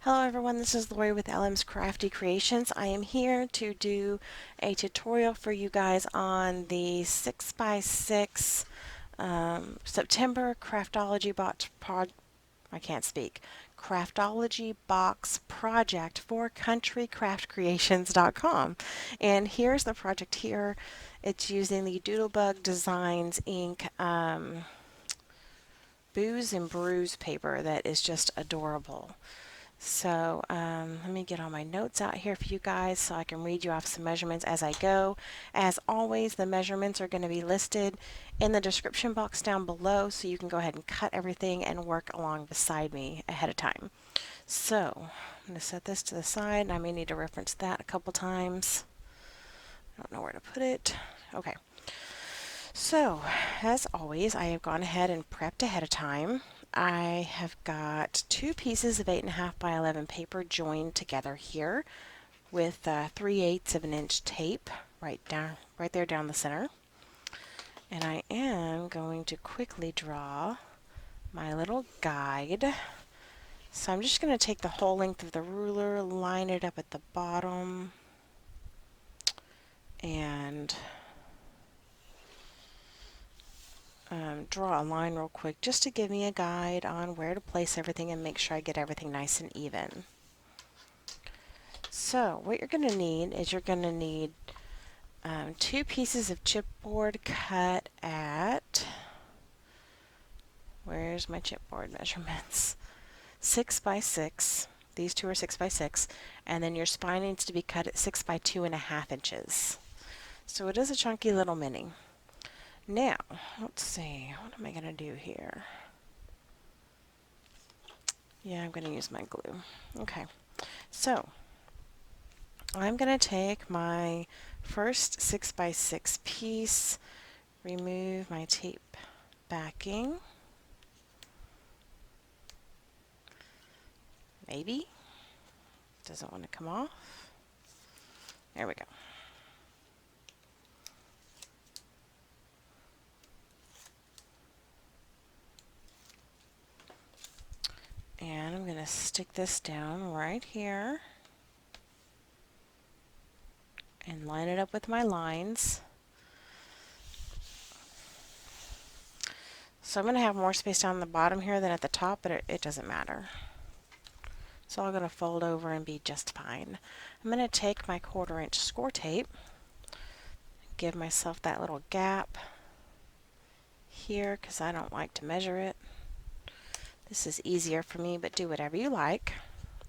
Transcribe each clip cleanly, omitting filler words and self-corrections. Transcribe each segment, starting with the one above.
Hello everyone, this is Lori with LM's Crafty Creations. I am here to do a tutorial for you guys on the 6x6 September Craftology box project for countrycraftcreations.com. And here's the project here. It's using the Doodlebug Designs ink Booze and Brews paper that is just adorable. So let me get all my notes out here for you guys so I can read you off some measurements as I go. As always, the measurements are going to be listed in the description box down below, so you can go ahead and cut everything and work along beside me ahead of time. So I'm going to set this to the side, and I may need to reference that a couple times. I don't know where to put it. Okay. So, as always, I have gone ahead and prepped ahead of time. I have got two pieces of 8.5 by 11 paper joined together here with 3/8 of an inch tape right there down the center. And I am going to quickly draw my little guide. So I'm just going to take the whole length of the ruler, line it up at the bottom, and draw a line real quick just to give me a guide on where to place everything and make sure I get everything nice and even. So what you're going to need is two pieces of chipboard cut at, where's my chipboard measurements? 6x6. These two are 6x6, and then your spine needs to be cut at 6 by 2.5 inches. So it is a chunky little mini. Now, let's see, what am I going to do here? Yeah, I'm going to use my glue. Okay, so I'm going to take my first 6x6 piece, remove my tape backing. Maybe. Doesn't want to come off. There we go. And I'm going to stick this down right here and line it up with my lines. So I'm going to have more space down the bottom here than at the top, but it doesn't matter. It's all going to fold over and be just fine. I'm going to take my 1/4 inch score tape, give myself that little gap here because I don't like to measure it. This is easier for me, but do whatever you like.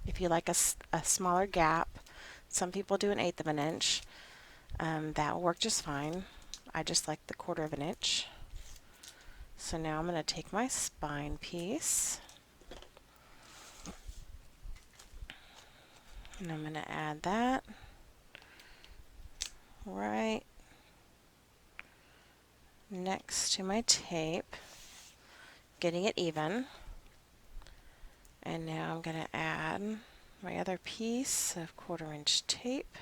If you like a smaller gap, some people do 1/8 of an inch. That will work just fine. I just like the 1/4 of an inch. So now I'm going to take my spine piece and I'm going to add that right next to my tape, getting it even. And now I'm going to add my other piece of 1/4 inch tape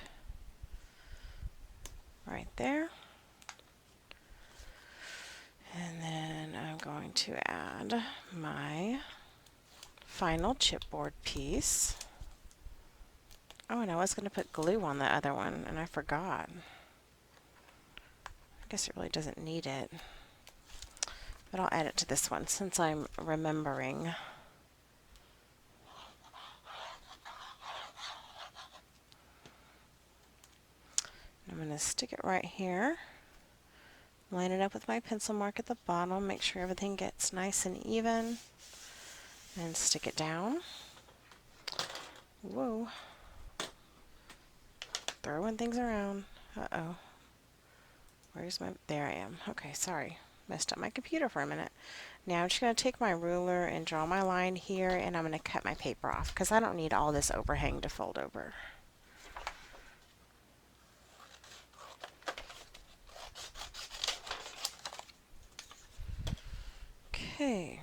right there. And then I'm going to add my final chipboard piece. Oh, and I was going to put glue on the other one, and I forgot. I guess it really doesn't need it. But I'll add it to this one since I'm remembering. I'm going to stick it right here. Line it up with my pencil mark at the bottom, make sure everything gets nice and even, and stick it down. Whoa. Throwing things around. Uh-oh. Where's my... There I am. Okay, sorry. Messed up my computer for a minute. Now I'm just going to take my ruler and draw my line here, and I'm going to cut my paper off because I don't need all this overhang to fold over. Okay.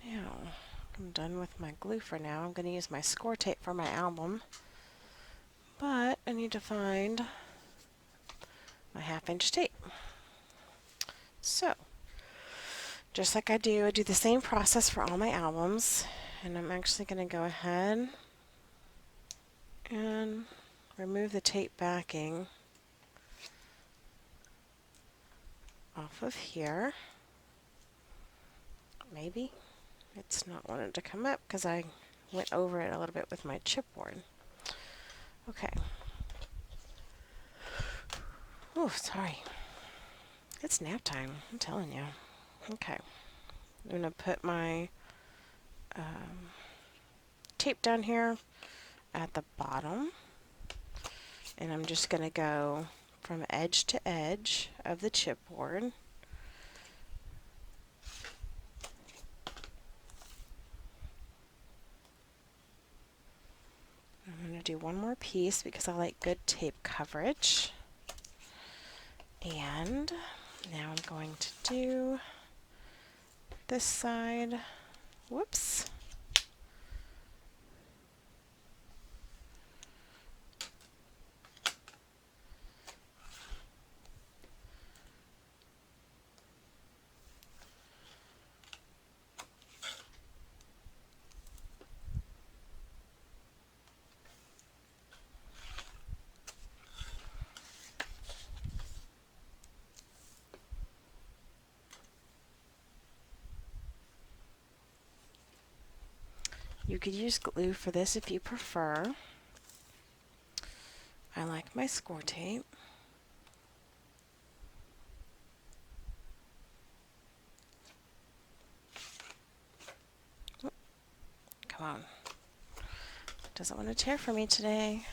Now, I'm done with my glue for now. I'm going to use my score tape for my album. But I need to find my 1/2 inch tape. So, just like I do the same process for all my albums. And I'm actually going to go ahead and remove the tape backing off of here. Maybe it's not wanting to come up because I went over it a little bit with my chipboard. Okay. Oh, sorry. It's nap time, I'm telling you. Okay. I'm going to put my tape down here at the bottom, and I'm just going to go from edge to edge of the chipboard. I'm going to do one more piece because I like good tape coverage. And now I'm going to do this side. Whoops. You could use glue for this if you prefer. I like my score tape. Oh, come on. Doesn't want to tear for me today.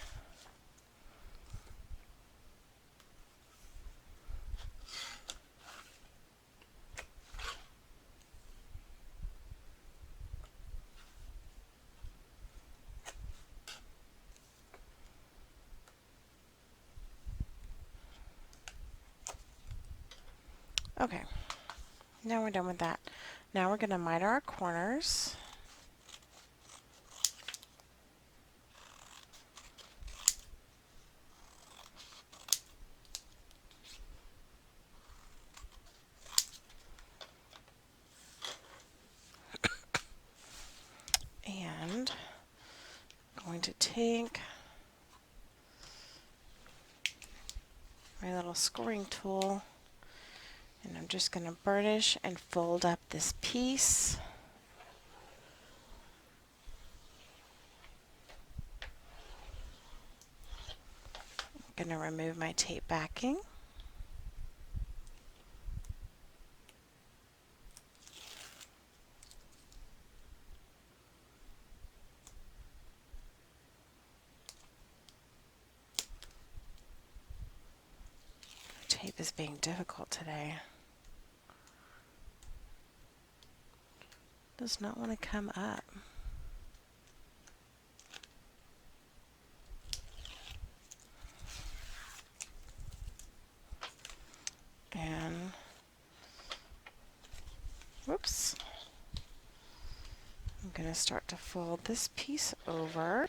Okay, now we're done with that. Now we're going to miter our corners. And I'm going to take my little scoring tool, and I'm just going to burnish and fold up this piece. I'm going to remove my tape backing. Tape is being difficult today. Does not want to come up. And whoops. I'm going to start to fold this piece over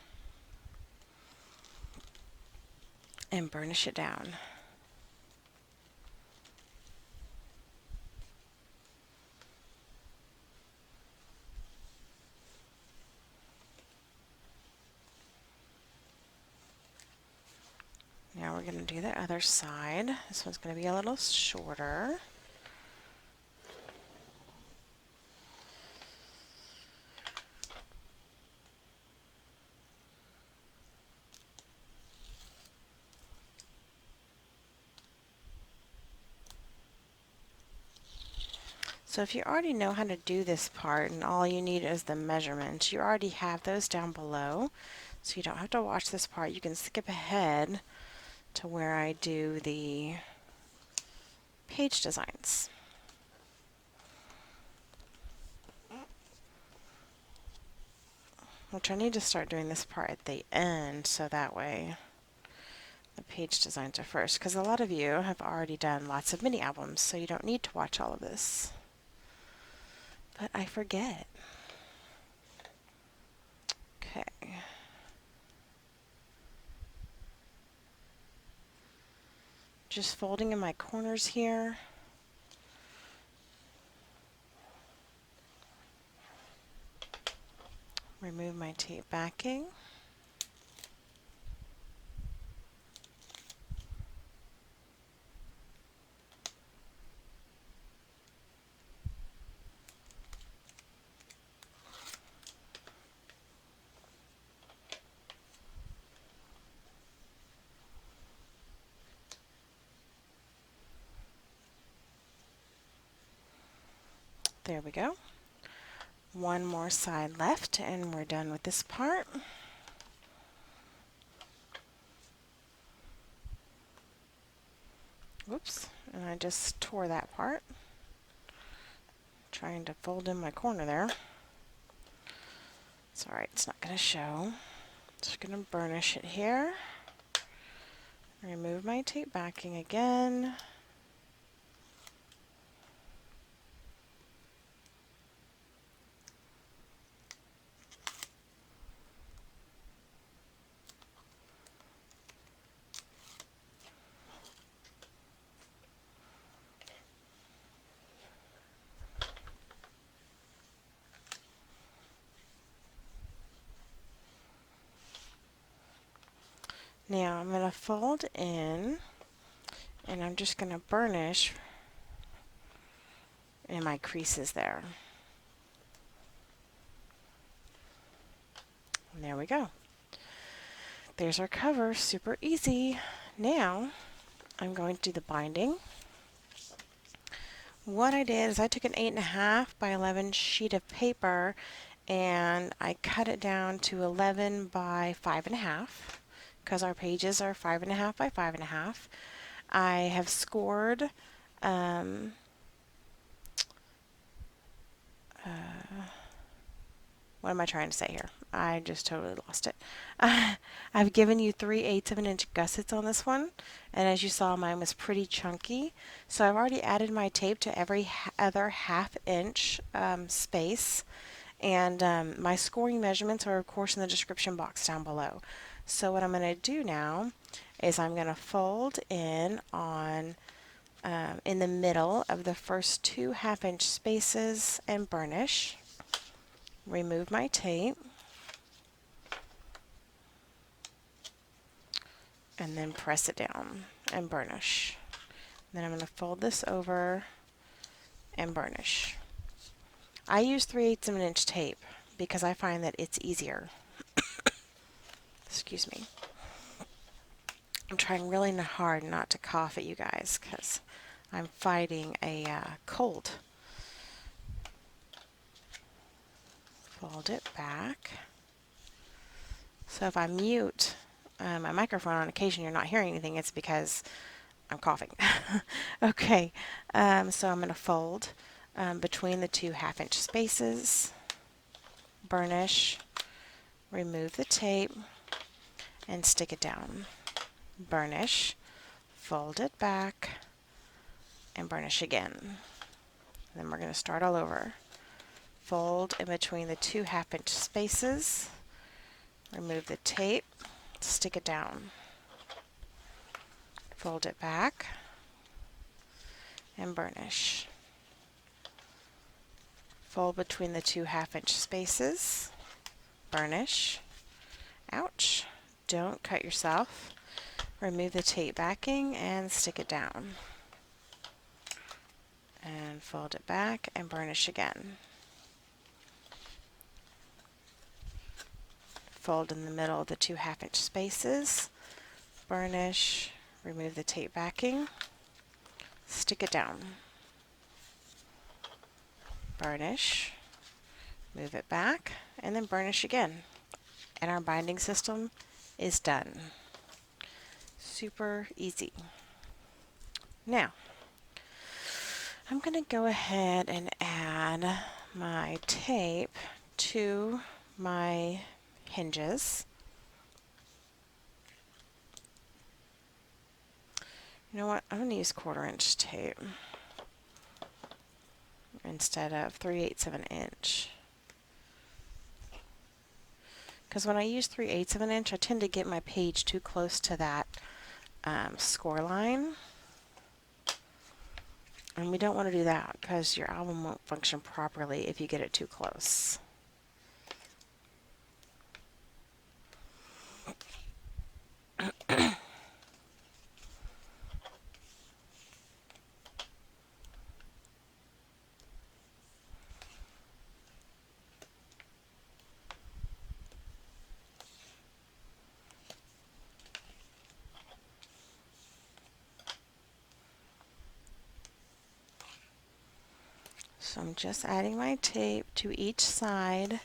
and burnish it down. Now we're going to do the other side. This one's going to be a little shorter. So if you already know how to do this part and all you need is the measurements, you already have those down below, so you don't have to watch this part. You can skip ahead to where I do the page designs. Which I need to start doing this part at the end so that way the page designs are first, because a lot of you have already done lots of mini albums, so you don't need to watch all of this. But I forget. Okay. Just folding in my corners here. Remove my tape backing. There we go. One more side left and we're done with this part. Whoops, and I just tore that part. Trying to fold in my corner there. It's alright, it's not going to show. Just going to burnish it here. Remove my tape backing again. Now I'm going to fold in and I'm just going to burnish in my creases there. And there we go. There's our cover, super easy. Now I'm going to do the binding. What I did is I took an 8.5 by 11 sheet of paper and I cut it down to 11 by 5.5 because our pages are 5.5 by 5.5. I have scored what am I trying to say here? I just totally lost it. I've given you 3/8 of an inch gussets on this one, and as you saw, mine was pretty chunky. So I've already added my tape to every other 1/2 inch space, and my scoring measurements are, of course, in the description box down below. So what I'm going to do now is I'm going to fold in on in the middle of the first 2 1/2 inch spaces and burnish. Remove my tape and then press it down and burnish. Then I'm going to fold this over and burnish. I use 3/8 of an inch tape because I find that it's easier. Excuse me. I'm trying really hard not to cough at you guys because I'm fighting a cold. Fold it back. So if I mute my microphone on occasion, you're not hearing anything, it's because I'm coughing. Okay, so I'm going to fold between the 2 1/2 inch spaces, burnish, remove the tape, and stick it down. Burnish, fold it back, and burnish again. Then we're going to start all over. Fold in between the 2 1/2 inch spaces, remove the tape, stick it down. Fold it back, and burnish. Fold between the 2 1/2 inch spaces, burnish. Ouch, don't cut yourself. Remove the tape backing and stick it down. And fold it back and burnish again. Fold in the middle of the 2 1/2 inch spaces, burnish, remove the tape backing, stick it down. Burnish, move it back, and then burnish again. And our binding system is done. Super easy. Now, I'm going to go ahead and add my tape to my hinges. You know what? I'm going to use 1/4 inch tape instead of 3/8 of an inch. Because when I use 3/8 of an inch, I tend to get my page too close to that score line. And we don't want to do that because your album won't function properly if you get it too close. So I'm just adding my tape to each side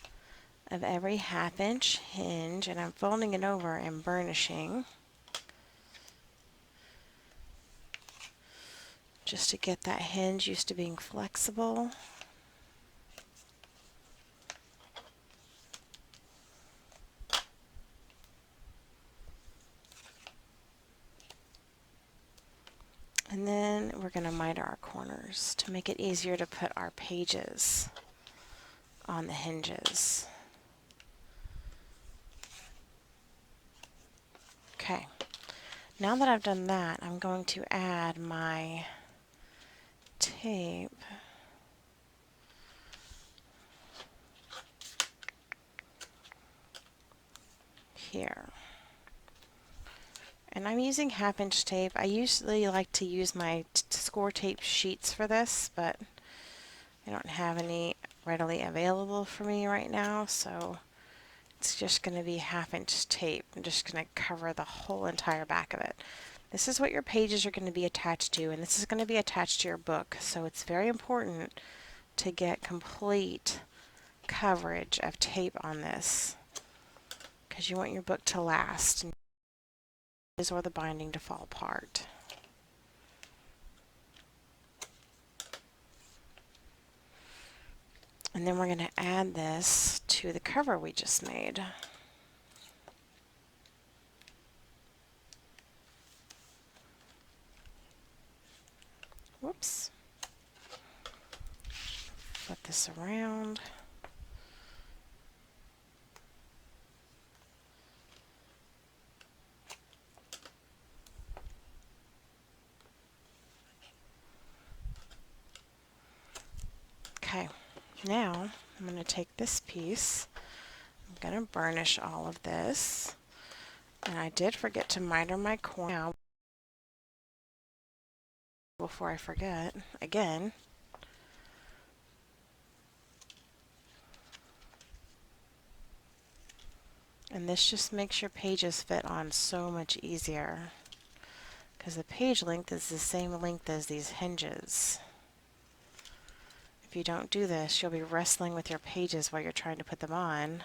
of every 1/2 inch hinge, and I'm folding it over and burnishing just to get that hinge used to being flexible. And then we're going to miter our corners to make it easier to put our pages on the hinges. Okay, now that I've done that, I'm going to add my tape here. And I'm using 1/2 inch tape. I usually like to use my score tape sheets for this, but I don't have any readily available for me right now, so it's just going to be 1/2 inch tape. I'm just going to cover the whole entire back of it. This is what your pages are going to be attached to, and this is going to be attached to your book, so it's very important to get complete coverage of tape on this because you want your book to last or the binding to fall apart. And then we're going to add this to the cover we just made. Whoops. Flip this around. Okay, now I'm going to take this piece. I'm going to burnish all of this. And I did forget to miter my corner now before I forget again. And this just makes your pages fit on so much easier because the page length is the same length as these hinges. If you don't do this, you'll be wrestling with your pages while you're trying to put them on.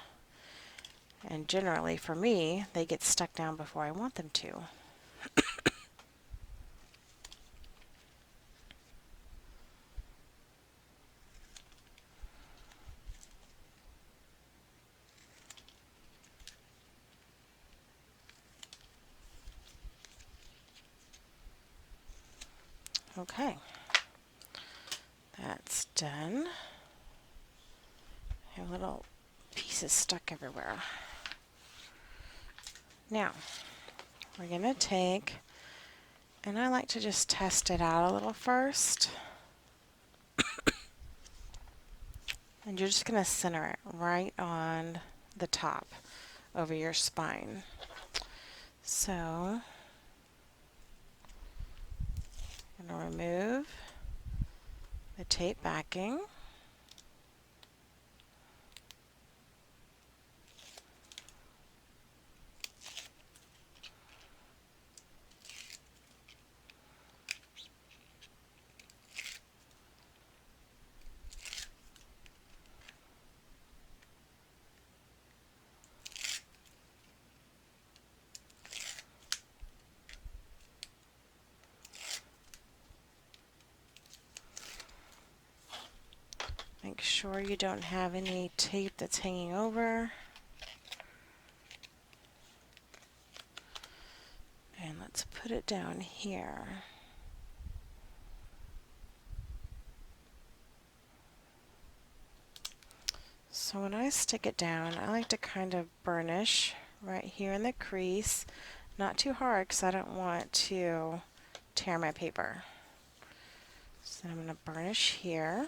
And generally, for me, they get stuck down before I want them to. Okay, that's done. I have little pieces stuck everywhere. Now, we're going to take, and I like to just test it out a little first. And you're just going to center it right on the top over your spine. So, I'm going to remove the tape backing. Make sure you don't have any tape that's hanging over. And let's put it down here. So when I stick it down, I like to kind of burnish right here in the crease. Not too hard because I don't want to tear my paper. So I'm going to burnish here.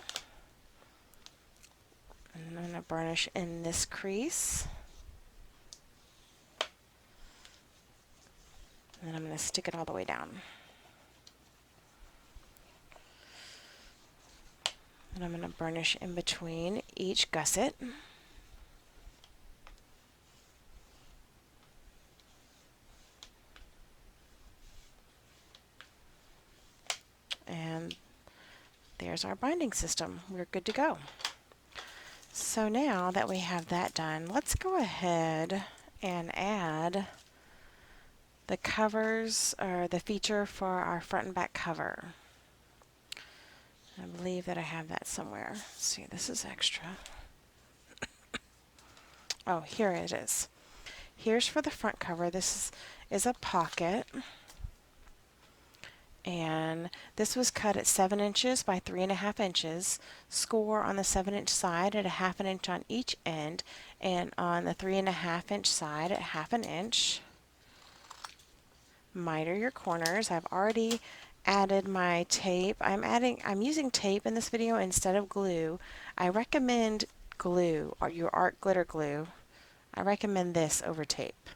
And I'm going to burnish in this crease. And then I'm going to stick it all the way down. And I'm going to burnish in between each gusset. And there's our binding system. We're good to go. So now that we have that done, let's go ahead and add the covers, or the feature for our front and back cover. I believe that I have that somewhere. Let's see, this is extra. Oh, here it is. Here's for the front cover. This is a pocket. And this was cut at 7 inches by 3.5 inches. Score on the 7-inch side at 1/2 inch on each end, and on the 3.5 inch side at 1/2 inch. Miter your corners. I've already added my tape. I'm using tape in this video instead of glue. I recommend glue, or your art glitter glue. I recommend this over tape,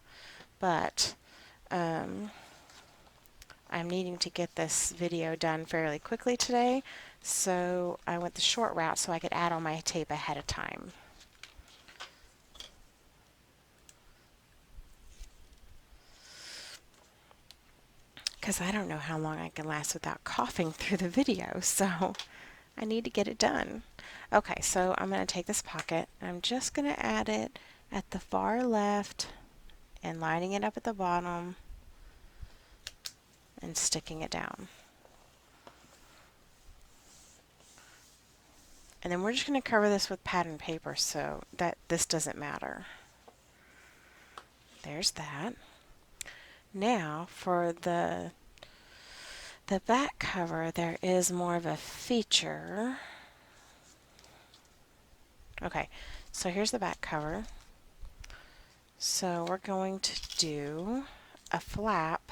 but I'm needing to get this video done fairly quickly today, so I went the short route so I could add all my tape ahead of time. Because I don't know how long I can last without coughing through the video, so I need to get it done. Okay, so I'm going to take this pocket. I'm just going to add it at the far left and lining it up at the bottom and sticking it down. And then we're just going to cover this with pattern paper so that this doesn't matter. There's that. Now for the back cover, there is more of a feature. Okay, so here's the back cover. So we're going to do a flap.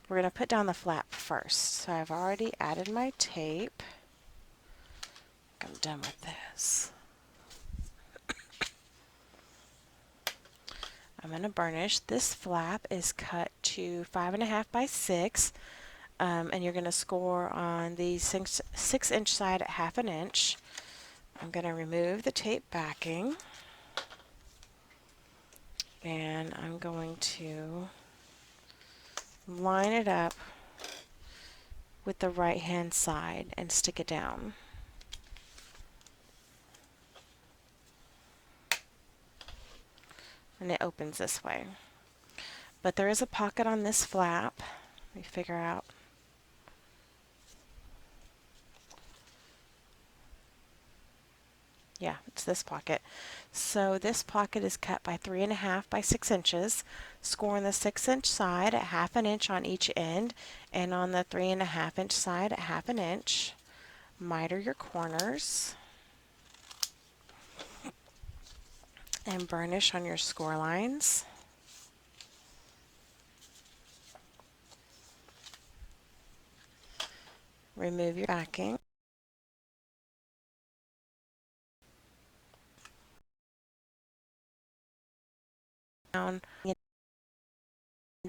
We're going to put down the flap first. So I've already added my tape. I'm done with this. I'm going to burnish. This flap is cut to 5.5 by 6, and you're going to score on the 6-inch side at 1/2 inch. I'm going to remove the tape backing, and I'm going to line it up with the right hand side and stick it down. And it opens this way. But there is a pocket on this flap. Let me figure out. Yeah, it's this pocket. So this pocket is cut by 3.5 by 6 inches. Score on the 6-inch side at 1/2 inch on each end, and on the 3.5 inch side at 1/2 inch. Miter your corners and burnish on your score lines. Remove your backing. Down and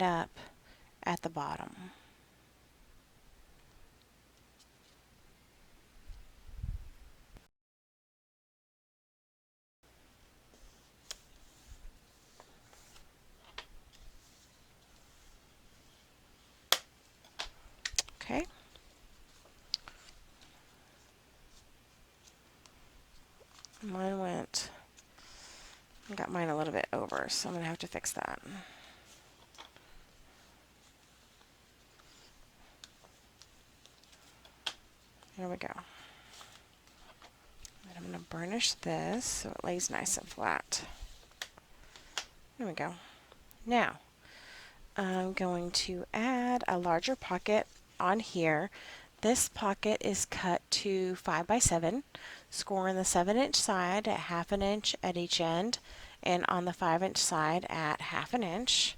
up at the bottom. Okay. I got mine a little bit over, so I'm going to have to fix that. There we go. And I'm going to burnish this so it lays nice and flat. There we go. Now, I'm going to add a larger pocket on here. This pocket is cut to 5 by 7. Score on the 7-inch side at 1/2 inch at each end, and on the 5-inch side at 1/2 inch.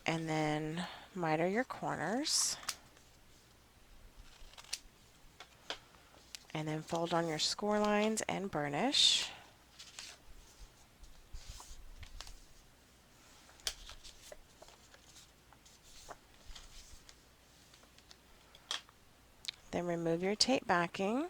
And then miter your corners. And then fold on your score lines and burnish. Then remove your tape backing.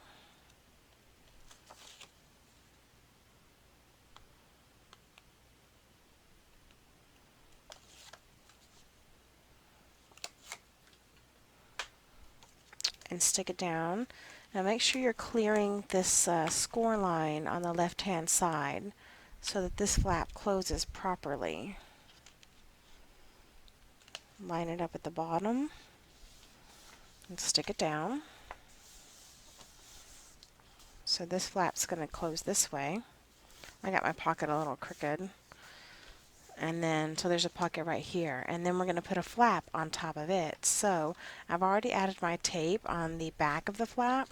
and stick it down. Now make sure you're clearing this score line on the left hand side so that this flap closes properly. Line it up at the bottom and stick it down. So this flap's going to close this way. I got my pocket a little crooked. And then, so there's a pocket right here. And then we're going to put a flap on top of it. So I've already added my tape on the back of the flap.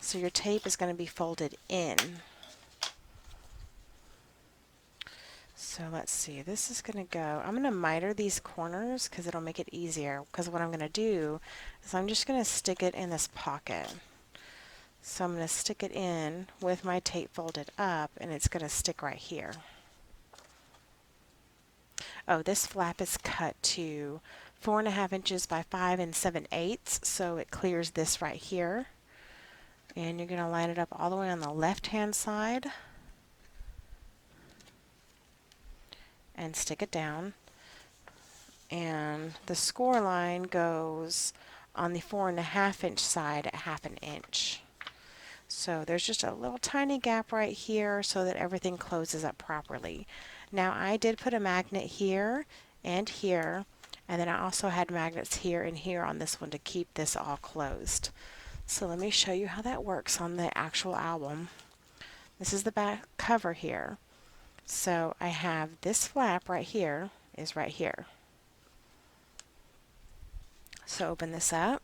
So your tape is going to be folded in. So let's see, this is going to go, I'm going to miter these corners because it'll make it easier. Because what I'm going to do is I'm just going to stick it in this pocket. So I'm going to stick it in with my tape folded up, and it's going to stick right here. Oh, this flap is cut to 4.5 inches by 5 7/8, so it clears this right here. And you're going to line it up all the way on the left-hand side and stick it down. And the score line goes on the 4.5 inch side at 1/2 inch. So there's just a little tiny gap right here so that everything closes up properly. Now I did put a magnet here and here, and then I also had magnets here and here on this one to keep this all closed. So let me show you how that works on the actual album. This is the back cover here. So I have this flap right here is right here. So open this up.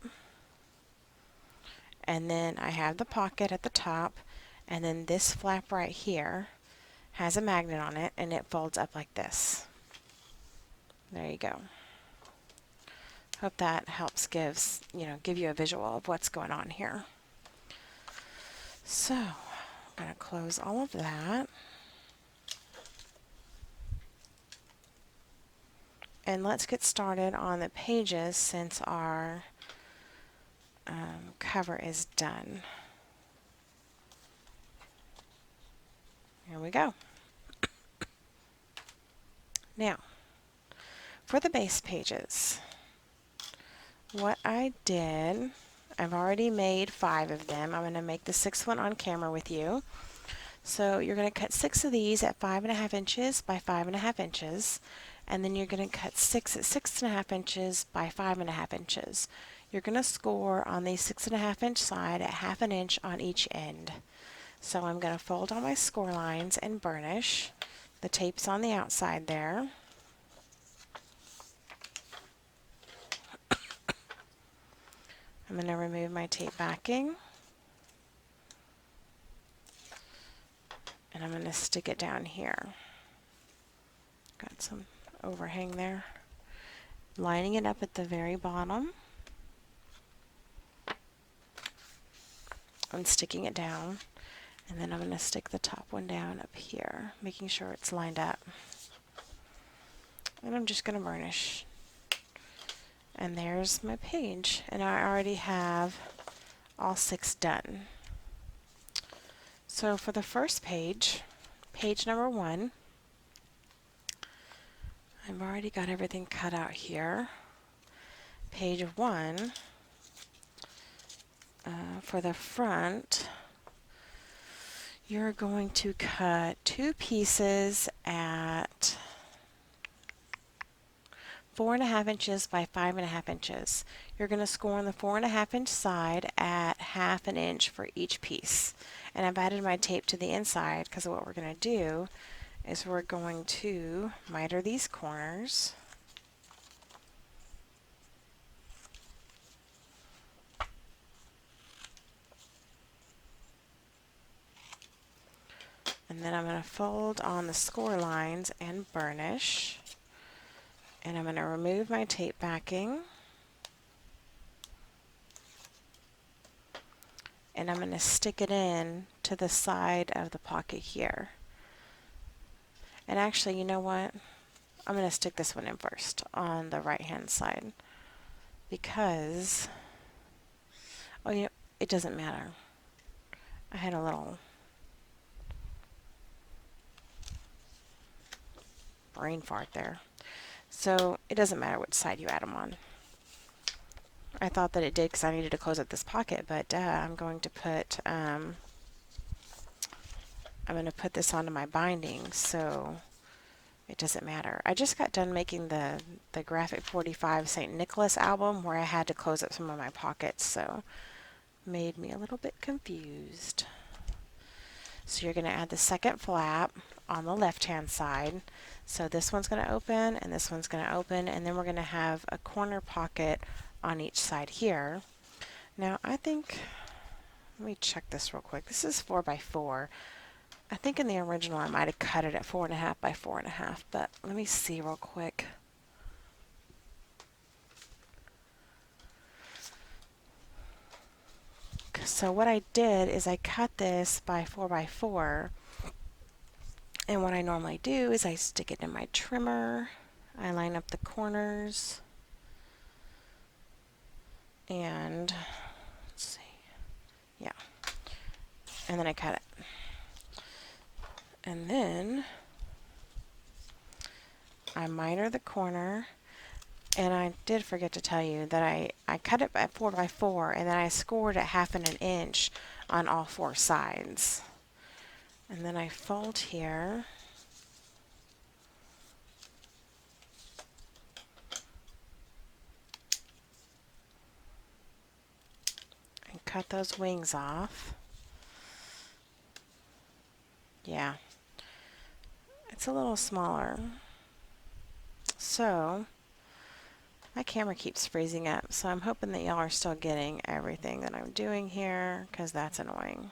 And then I have the pocket at the top, and then this flap right here has a magnet on it, and it folds up like this. There you go. Hope that helps give you a visual of what's going on here. So I'm going to close all of that. And let's get started on the pages since our cover is done. Here we go. Now, for the base pages, what I did, I've already made 5 of them. I'm going to make the 6th one on camera with you. So you're going to cut 6 of these at 5.5 inches by 5.5 inches, and then you're going to cut 6 at 6.5 inches by 5.5 inches. You're going to score on the 6.5 inch side at 1/2 inch on each end. So I'm going to fold all my score lines and burnish. The tape's on the outside there. I'm going to remove my tape backing. And I'm going to stick it down here. Got some overhang there. Lining it up at the very bottom. I'm sticking it down. And then I'm going to stick the top one down up here, making sure it's lined up. And I'm just going to burnish. And there's my page. And I already have all 6 done. So for the first page, page number 1, I've already got everything cut out here. Page 1, for the front, you're going to cut 2 pieces at 4.5 inches by 5.5 inches. You're going to score on the 4.5 inch side at 1/2 inch for each piece. And I've added my tape to the inside because what we're going to do is we're going to miter these corners. And then I'm going to fold on the score lines and burnish. And I'm going to remove my tape backing. And I'm going to stick it in to the side of the pocket here. And actually, you know what? I'm going to stick this one in first on the right hand side. Because, oh, you know, it doesn't matter. I had a little brain fart there. So it doesn't matter which side you add them on. I thought that it did because I needed to close up this pocket, but I'm going to put this onto my binding, so it doesn't matter. I just got done making the Graphic 45 St. Nicholas album where I had to close up some of my pockets, so made me a little bit confused. So you're going to add the second flap on the left hand side. So this one's going to open and this one's going to open, and then we're going to have a corner pocket on each side here. Now I think, let me check this real quick. This is 4 by 4. I think in the original I might have cut it at 4.5 by 4.5, but let me see real quick. So what I did is I cut this by 4 by 4, and what I normally do is I stick it in my trimmer, I line up the corners, and let's see, yeah, and then I cut it. And then I miter the corner, and I did forget to tell you that I cut it at 4 by 4, and then I scored it 1/2 inch on all 4 sides. And then I fold here, and cut those wings off. Yeah, it's a little smaller. So my camera keeps freezing up, so I'm hoping that y'all are still getting everything that I'm doing here, because that's annoying.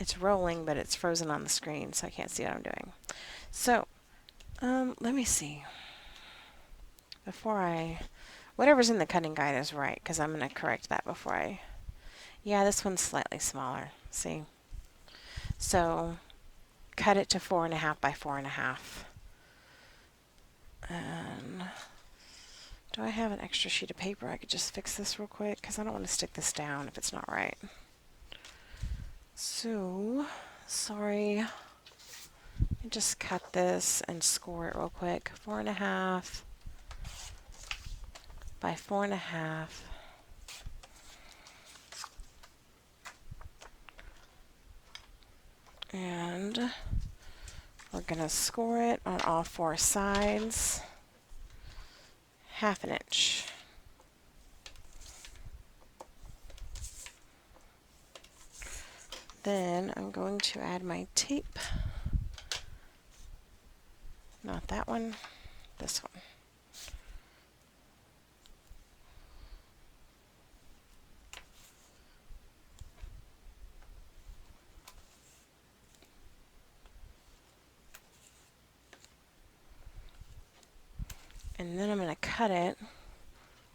It's rolling, but it's frozen on the screen, so I can't see what I'm doing. So, let me see. Whatever's in the cutting guide is right, because I'm going to correct that before yeah, this one's slightly smaller. See? So, cut it to 4.5 by 4.5. And do I have an extra sheet of paper? I could just fix this real quick, because I don't want to stick this down if it's not right. So, sorry. I just cut this and score it real quick. 4.5 by 4.5. And we're going to score it on all 4 sides. 1/2 inch. Then I'm going to add my tape. Not that one, this one. And then I'm going to cut it,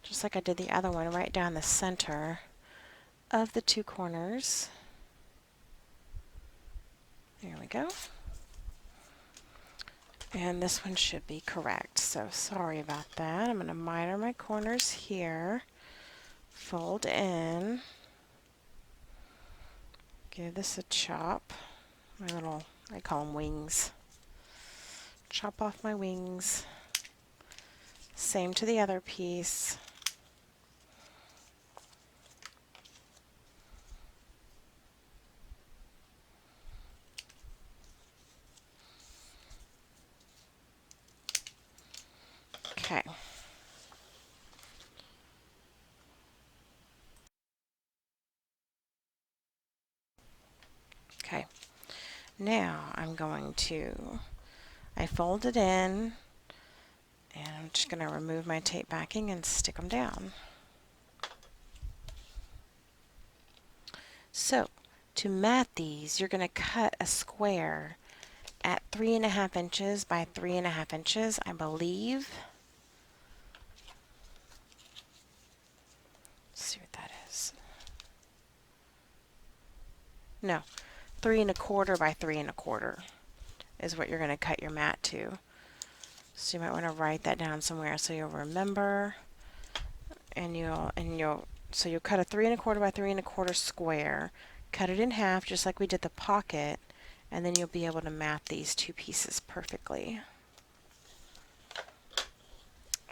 just like I did the other one, right down the center of the 2 corners. There we go. And this one should be correct, so sorry about that. I'm going to miter my corners here, fold in, give this a chop. My little, I call them wings. Chop off my wings. Same to the other piece. Okay. Okay. Now I'm going to, I fold it in, and I'm just going to remove my tape backing and stick them down. So, to mat these, you're going to cut a square at 3.5 inches by 3.5 inches, I believe. Let's see what that is. No, 3.25 by 3.25 is what you're going to cut your mat to. So you might want to write that down somewhere so you'll remember. And you'll cut a 3.25 by 3.25 square, cut it in half just like we did the pocket, and then you'll be able to mat these 2 pieces perfectly.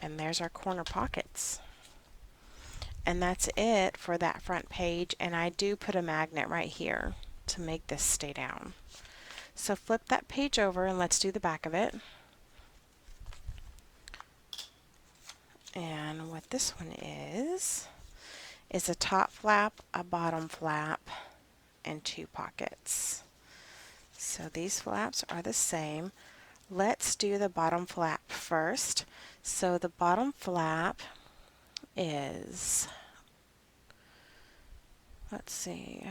And there's our corner pockets. And that's it for that front page, and I do put a magnet right here to make this stay down. So flip that page over and let's do the back of it. And what this one is a top flap, a bottom flap, and 2 pockets. So these flaps are the same. Let's do the bottom flap first. So the bottom flap is, let's see,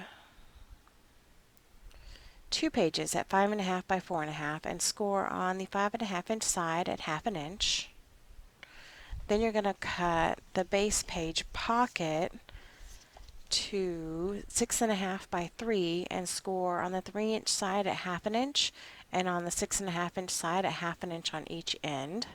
2 pages at 5.5 by 4.5 and score on the 5.5 inch side at 1/2 inch. Then you're going to cut the base page pocket to 6.5 by 3 and score on the 3 inch side at 1/2 inch and on the 6.5 inch side at 1/2 inch on each end.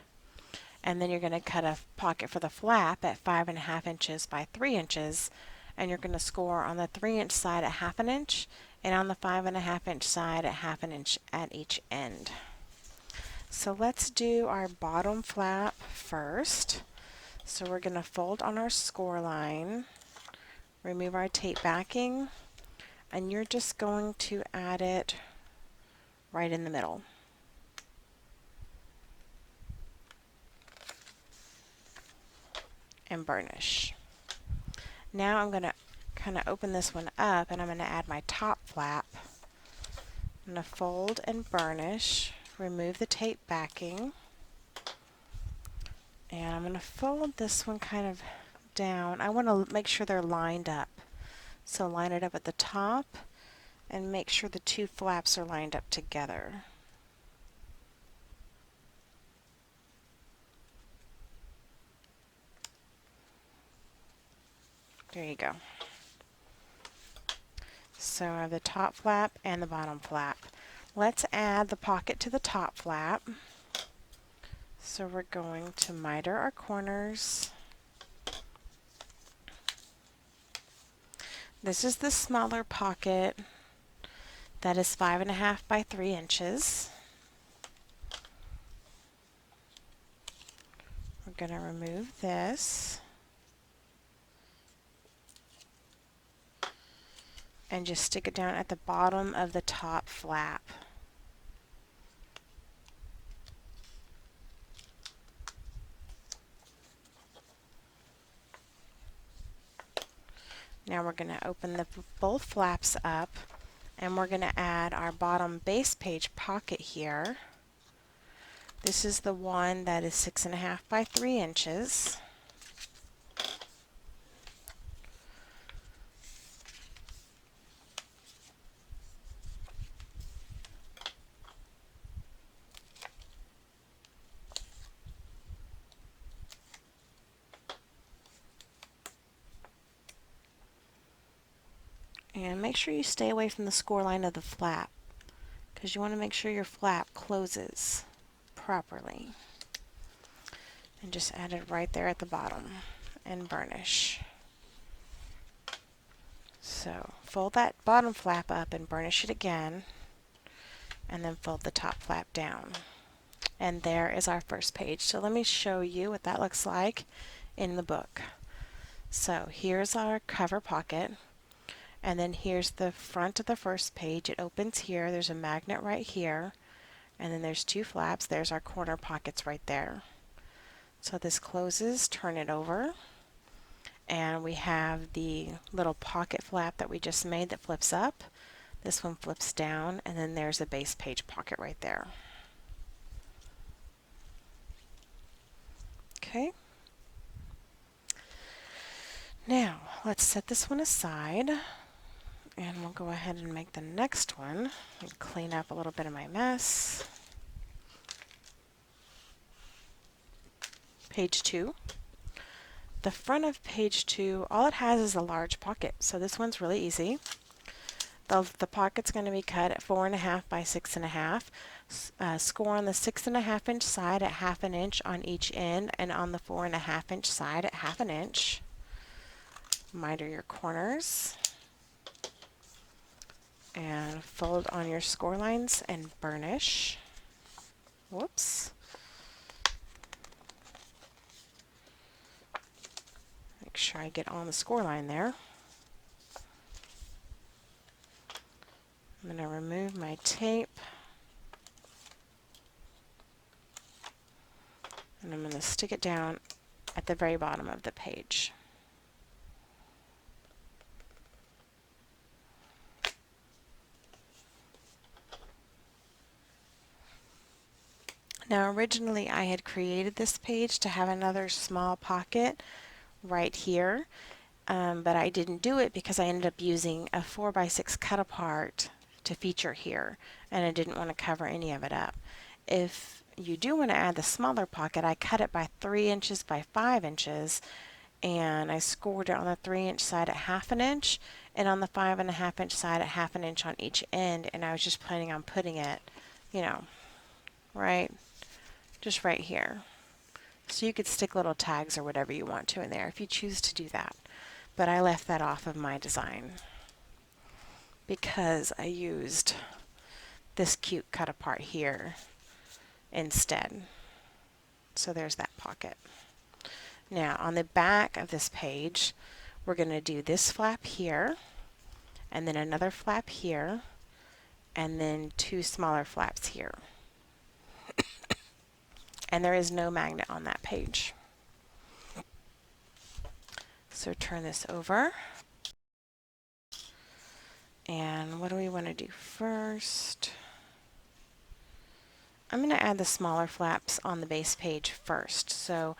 And then you're going to cut a pocket for the flap at 5.5 inches by 3 inches, and you're going to score on the 3 inch side at 1/2 inch and on the 5.5 inch side at 1/2 inch at each end. So let's do our bottom flap first. So we're going to fold on our score line, remove our tape backing, and you're just going to add it right in the middle. And burnish. Now I'm going to kind of open this one up and I'm going to add my top flap. I'm going to fold and burnish, remove the tape backing, and I'm going to fold this one kind of down. I want to make sure they're lined up. So line it up at the top and make sure the 2 flaps are lined up together. There you go. So I have the top flap and the bottom flap. Let's add the pocket to the top flap. So we're going to miter our corners. This is the smaller pocket that is 5.5 by 3 inches. We're going to remove this and just stick it down at the bottom of the top flap. Now we're going to open both flaps up and we're going to add our bottom base page pocket here. This is the one that is 6.5 by 3 inches. And make sure you stay away from the score line of the flap, because you want to make sure your flap closes properly. And just add it right there at the bottom and burnish. So fold that bottom flap up and burnish it again, and then fold the top flap down. And there is our first page. So let me show you what that looks like in the book. So here's our cover pocket. And then here's the front of the first page. It opens here. There's a magnet right here. And then there's 2 flaps. There's our corner pockets right there. So this closes, turn it over. And we have the little pocket flap that we just made that flips up. This one flips down. And then there's a base page pocket right there. Okay. Now let's set this one aside. And we'll go ahead and make the next one and clean up a little bit of my mess. Page 2. The front of page 2, all it has is a large pocket, so this one's really easy. The pocket's going to be cut at 4.5 by 6.5. Score on the 6.5 inch side at 1/2 inch on each end and on the 4.5 inch side at 1/2 inch. Miter your corners. And fold on your score lines and burnish. Whoops. sure I get on the score line there. I'm going to remove my tape. And I'm going to stick it down at the very bottom of the page. Now originally I had created this page to have another small pocket right here, but I didn't do it because I ended up using a 4x6 cut apart to feature here, and I didn't want to cover any of it up. If you do want to add the smaller pocket, I cut it by 3 inches by 5 inches, and I scored it on the 3-inch side at 1/2 inch and on the 5.5-inch side at 1/2 inch on each end, and I was just planning on putting it, you know, right, just right here. So you could stick little tags or whatever you want to in there if you choose to do that. But I left that off of my design because I used this cute cut apart here instead. So there's that pocket. Now on the back of this page, we're going to do this flap here, and then another flap here, and then 2 smaller flaps here. And there is no magnet on that page. So turn this over. And what do we want to do first? I'm going to add the smaller flaps on the base page first. So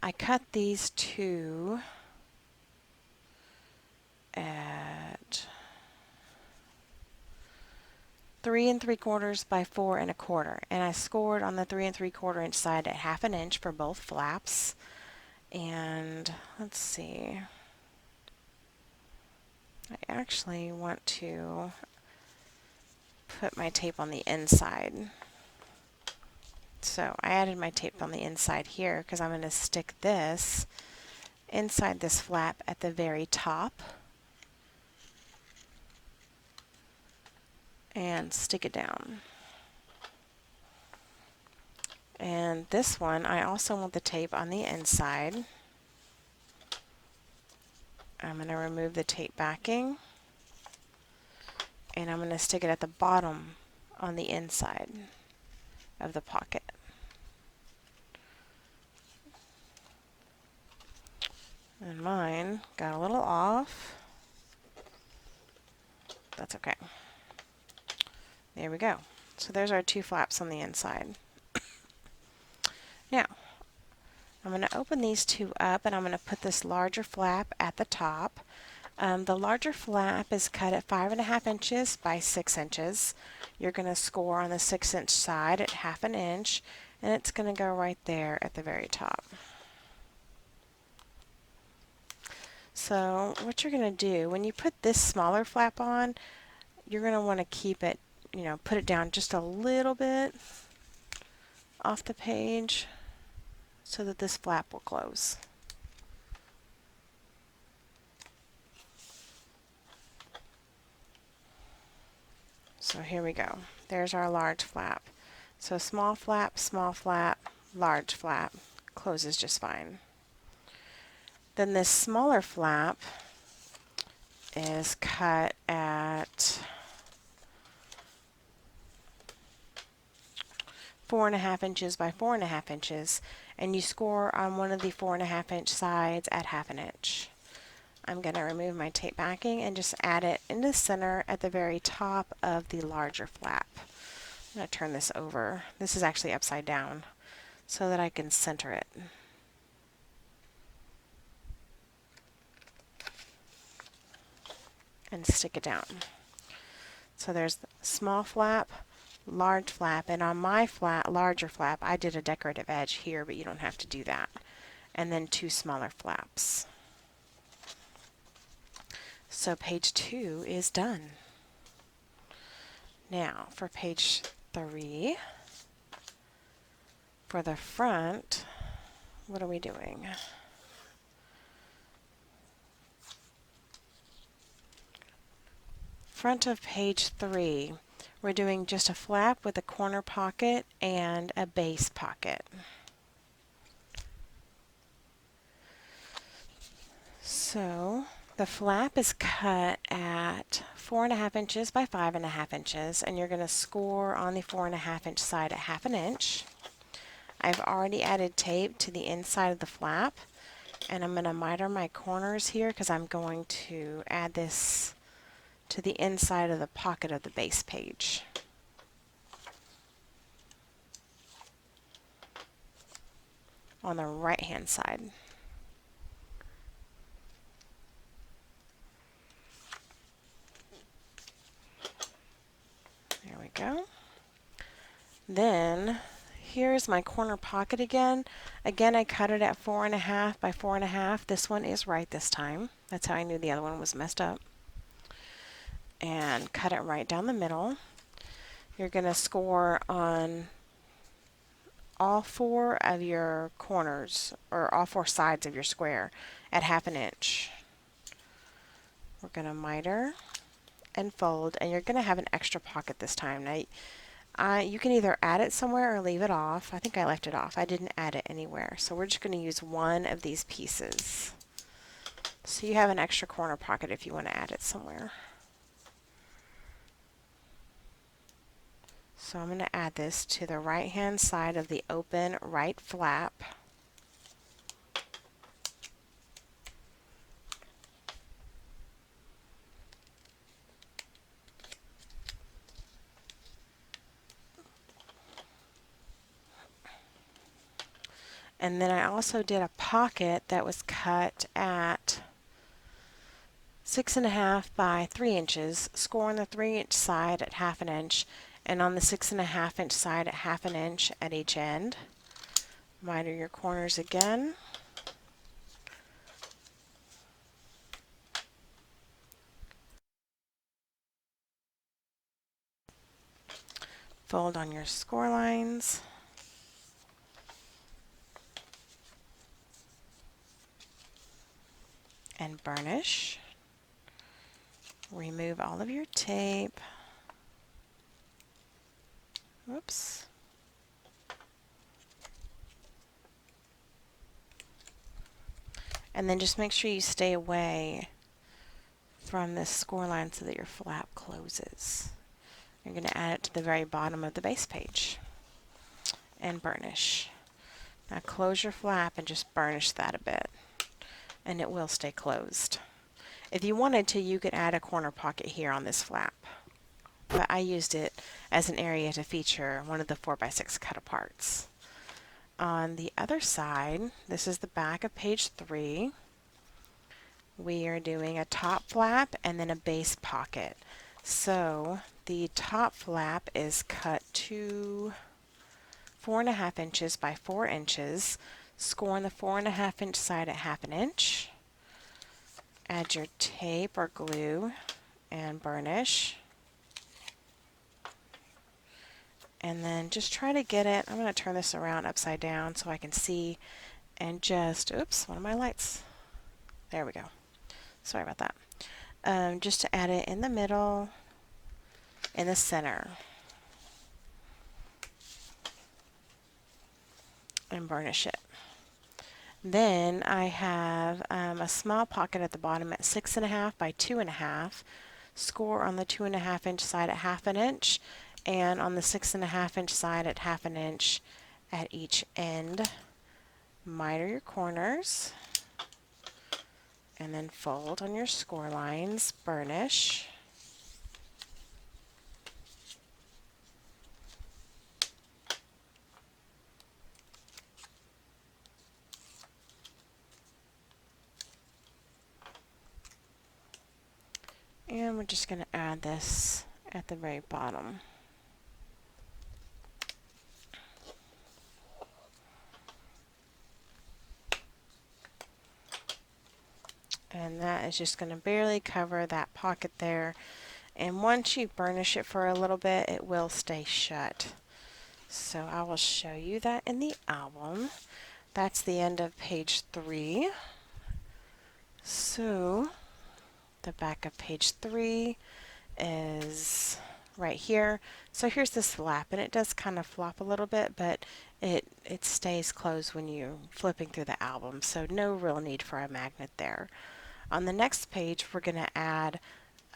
I cut these 2 at 3 3/4 by 4 1/4, and I scored on the 3 3/4 inch side at 1/2 inch for both flaps. And let's see, I actually want to put my tape on the inside. So I added my tape on the inside here because I'm going to stick this inside this flap at the very top and stick it down. And this one, I also want the tape on the inside. I'm going to remove the tape backing, and I'm going to stick it at the bottom on the inside of the pocket. And mine got a little off. That's okay. There we go. So there's our 2 flaps on the inside. Now, I'm going to open these 2 up, and I'm going to put this larger flap at the top. The larger flap is cut at 5.5 inches by 6 inches. You're going to score on the 6-inch side at 1/2 inch, and it's going to go right there at the very top. So what you're going to do, when you put this smaller flap on, you're going to want to keep it, put it down just a little bit off the page so that this flap will close. So here we go. There's our large flap. So small flap, large flap, closes just fine. Then this smaller flap is cut at 4.5 inches by 4.5 inches, and you score on one of the 4.5 inch sides at 1/2 inch. I'm going to remove my tape backing and just add it in the center at the very top of the larger flap. I'm going to turn this over. This is actually upside down so that I can center it. And stick it down. So there's the small flap, large flap, and on my larger flap I did a decorative edge here, but you don't have to do that. And then 2 smaller flaps. So page 2 is done. Now for page 3, for the front, what are we doing? Front of page 3, we're doing just a flap with a corner pocket and a base pocket. So the flap is cut at 4.5 inches by 5.5 inches, and you're going to score on the 4.5 inch side at 1/2 inch. I've already added tape to the inside of the flap, and I'm going to miter my corners here because I'm going to add this to the inside of the pocket of the base page. On the right hand side. There we go. Then here's my corner pocket again. Again, I cut it at 4.5 by 4.5. This one is right this time. That's how I knew the other one was messed up. And cut it right down the middle. You're going to score on all 4 of your corners, or all 4 sides of your square at 1/2 inch. We're going to miter and fold, and you're going to have an extra pocket this time. Now, you can either add it somewhere or leave it off. I think I left it off. I didn't add it anywhere. So we're just going to use one of these pieces. So you have an extra corner pocket if you want to add it somewhere. So I'm going to add this to the right hand side of the open right flap. And then I also did a pocket that was cut at 6.5 by 3 inches, score on the 3 inch side at 1/2 inch, and on the 6.5 inch side at 1/2 inch at each end. Miter your corners again. Fold on your score lines. And burnish. Remove all of your tape. Whoops. And then just make sure you stay away from this score line so that your flap closes. You're going to add it to the very bottom of the base page. And burnish. Now close your flap and just burnish that a bit, and it will stay closed. If you wanted to, you could add a corner pocket here on this flap, but I used it as an area to feature one of the 4x6 cut aparts. On the other side, this is the back of page 3. We are doing a top flap and then a base pocket. So the top flap is cut to 4.5 inches by 4 inches. Score on the 4.5 inch side at 1/2 inch. Add your tape or glue and burnish. And then just try to get it. I'm going to turn this around upside down so I can see, and just, oops, one of my lights. There we go. Sorry about that. Just to add it in the middle, in the center. And burnish it. Then I have a small pocket at the bottom at 6.5 by 2.5. Score on the 2.5 inch side at 1/2 inch, and on the 6.5 inch side at 1/2 inch at each end. Miter your corners, and then fold on your score lines, burnish. And we're just going to add this at the very bottom. And that is just going to barely cover that pocket there. And once you burnish it for a little bit, it will stay shut. So I will show you that in the album. That's the end of page 3. So the back of page 3 is right here. So here's this flap, and it does kind of flop a little bit, but it stays closed when you're flipping through the album, so no real need for a magnet there. On the next page, we're going to add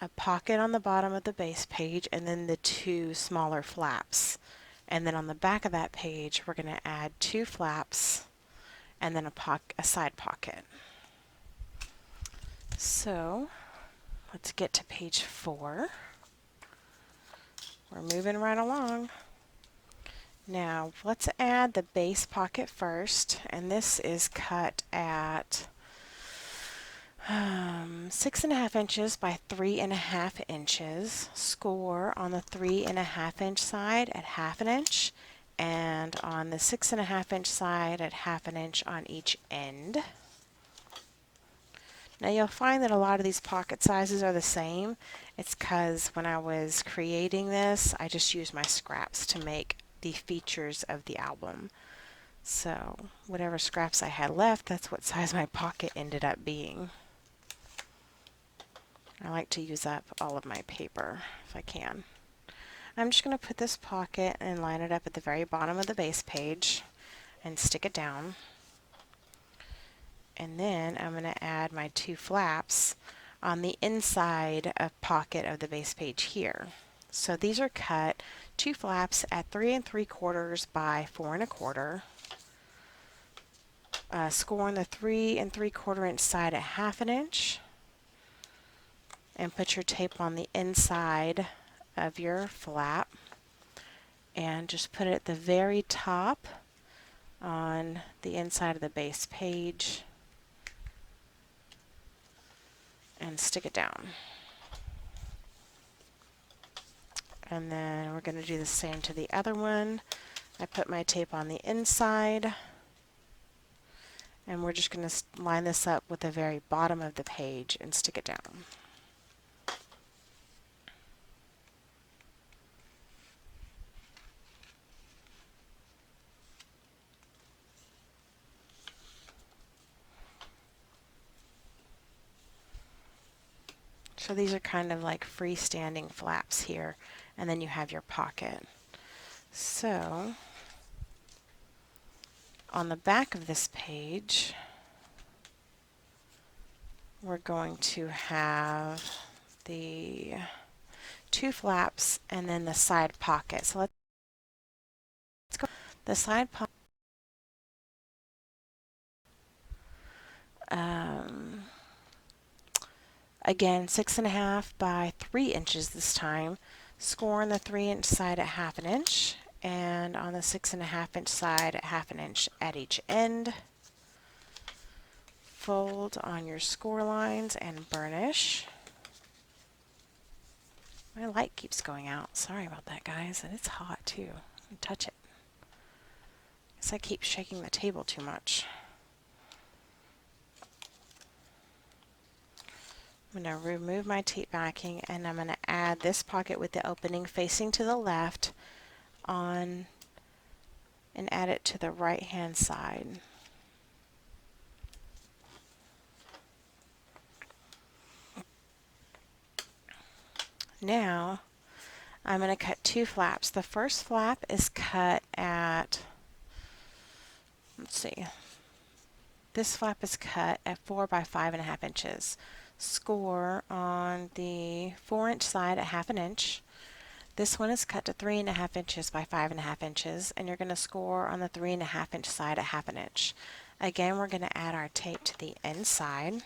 a pocket on the bottom of the base page and then the two smaller flaps. And then on the back of that page, we're going to add two flaps and then a side pocket. So let's get to page 4. We're moving right along. Now let's add the base pocket first, and this is cut at 6.5 inches by 3.5 inches. Score on the 3.5 inch side at 1/2 inch, and on the 6.5 inch side at 1/2 inch on each end. Now you'll find that a lot of these pocket sizes are the same. It's because when I was creating this, I just used my scraps to make the features of the album. So whatever scraps I had left, that's what size my pocket ended up being. I like to use up all of my paper if I can. I'm just going to put this pocket and line it up at the very bottom of the base page and stick it down. And then I'm going to add my two flaps on the inside of pocket of the base page here. So these are cut, two flaps at 3 3/4 by 4 1/4. Score on the 3 3/4 inch side at 1/2 inch. And put your tape on the inside of your flap and just put it at the very top on the inside of the base page and stick it down. And then we're going to do the same to the other one. I put my tape on the inside, and we're just going to line this up with the very bottom of the page and stick it down. So these are kind of like freestanding flaps here, and then you have your pocket. So on the back of this page, we're going to have the two flaps and then the side pocket. So let's go. The side pocket. Again, 6.5 by 3 inches this time. Score on the 3 inch side at 1/2 inch, and on the 6.5 inch side at 1/2 inch at each end. Fold on your score lines and burnish. My light keeps going out. Sorry about that, guys, and it's hot too. Touch it. Guess I keep shaking the table too much. I'm going to remove my tape backing, and I'm going to add this pocket with the opening facing to the left on and add it to the right hand side. Now I'm going to cut two flaps. The first flap is cut at, let's see, this flap is cut at 4 by 5.5 inches. Score on the 4 inch side at 1/2 inch. This one is cut to 3.5 inches by 5.5 inches, and you're going to score on the 3.5 inch side at 1/2 inch. Again, we're going to add our tape to the inside.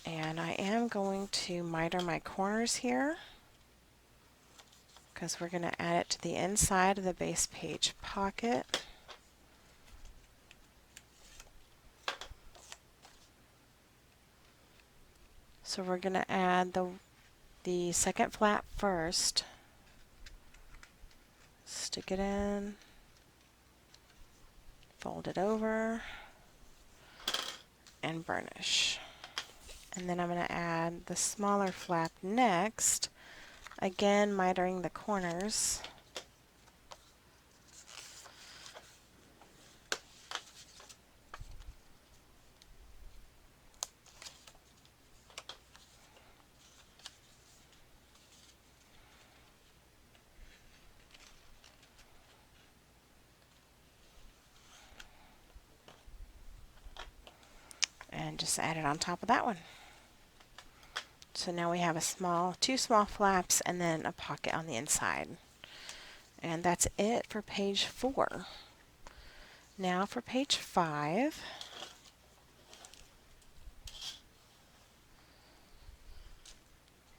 And I am going to miter my corners here because we're going to add it to the inside of the base page pocket. So we're going to add the second flap first. Stick it in, fold it over, and burnish. And then I'm going to add the smaller flap next, again mitering the corners. then just add it on top of that one. So now we have two small flaps and then a pocket on the inside. And that's it for page 4. Now for page 5.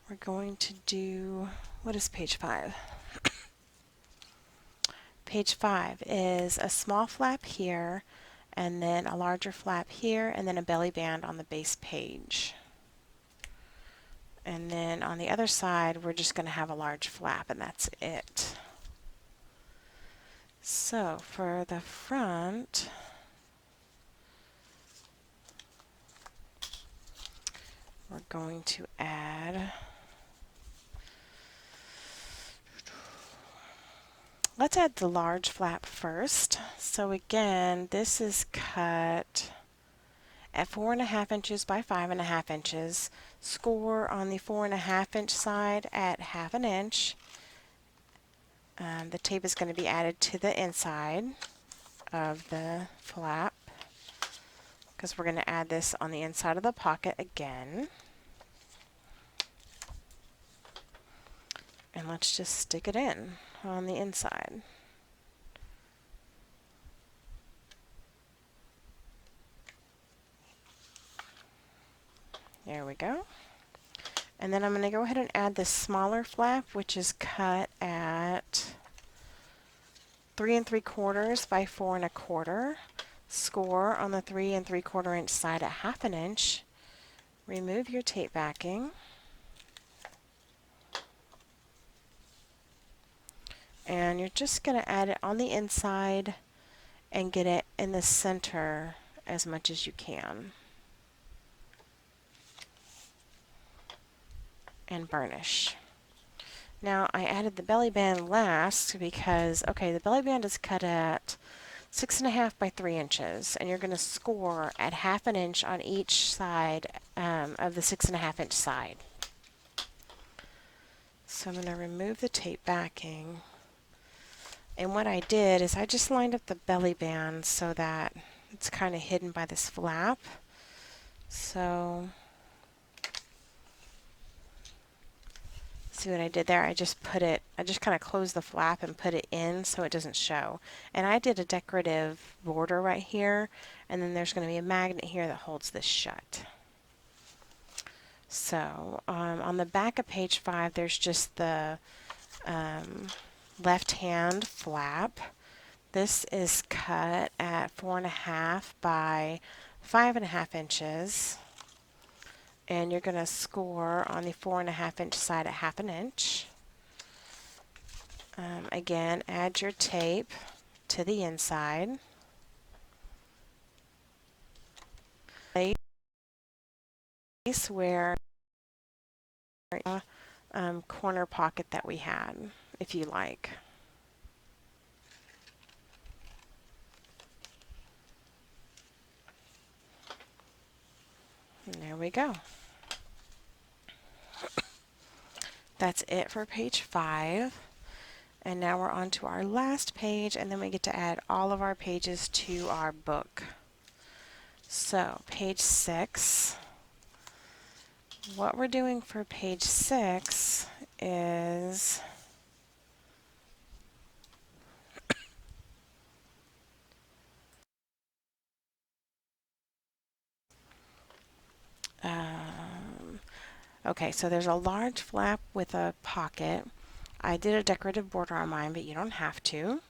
We're going to do, what is page 5? Page 5 is a small flap here, and then a larger flap here, and then a belly band on the base page. And then on the other side, we're just going to have a large flap, and that's it. So for the front, we're going to add, let's add the large flap first. So again, this is cut at 4.5 inches by 5.5 inches. Score on the 4.5 inch side at 1/2 inch. The tape is going to be added to the inside of the flap because we're going to add this on the inside of the pocket again. And let's just stick it in on the inside. There we go. And then I'm going to go ahead and add this smaller flap, which is cut at 3 3/4 by 4 1/4. Score on the 3 3/4 inch side at 1/2 inch. Remove your tape backing. And you're just going to add it on the inside and get it in the center as much as you can. And burnish. Now I added the belly band last because, okay, the belly band is cut at 6.5 by 3 inches, and you're going to score at 1/2 inch on each side of the 6.5 inch side. So I'm going to remove the tape backing. And what I did is I just lined up the belly band so that it's kind of hidden by this flap. So see what I did there? I just kind of closed the flap and put it in so it doesn't show. And I did a decorative border right here, and then there's going to be a magnet here that holds this shut. So on the back of page 5, there's just the left hand flap. This is cut at 4.5 by 5.5 inches. And you're going to score on the 4.5 inch side at 1/2 inch. Again, add your tape to the inside. Place where corner pocket that we had, if you like. And there we go. That's it for page 5. And now we're on to our last page, and then we get to add all of our pages to our book. So page 6. What we're doing for page 6 is okay, so there's a large flap with a pocket. I did a decorative border on mine, but you don't have to.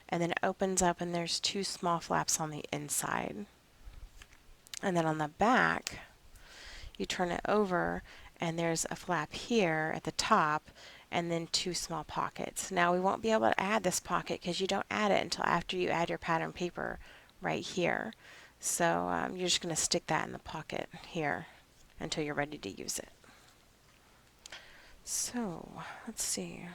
And then it opens up and there's 2 small flaps on the inside. And then on the back, you turn it over and there's a flap here at the top and then 2 small pockets. Now we won't be able to add this pocket because you don't add it until after you add your pattern paper right here. So you're just going to stick that in the pocket here until you're ready to use it. So let's see.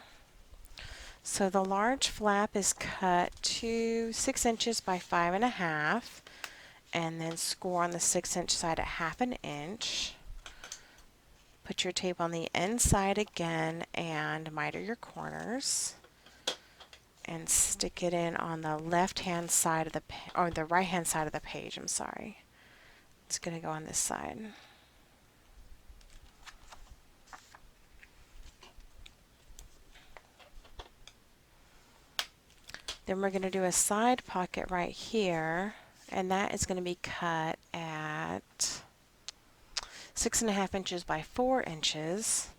So the large flap is cut to 6 inches by 5.5, and then score on the 6 inch side at 1/2 inch. Put your tape on the inside again and miter your corners and stick it in on the left hand side of the or the right hand side of the page, I'm sorry. It's going to go on this side. Then we're going to do a side pocket right here, and that is going to be cut at 6.5 inches by 4 inches.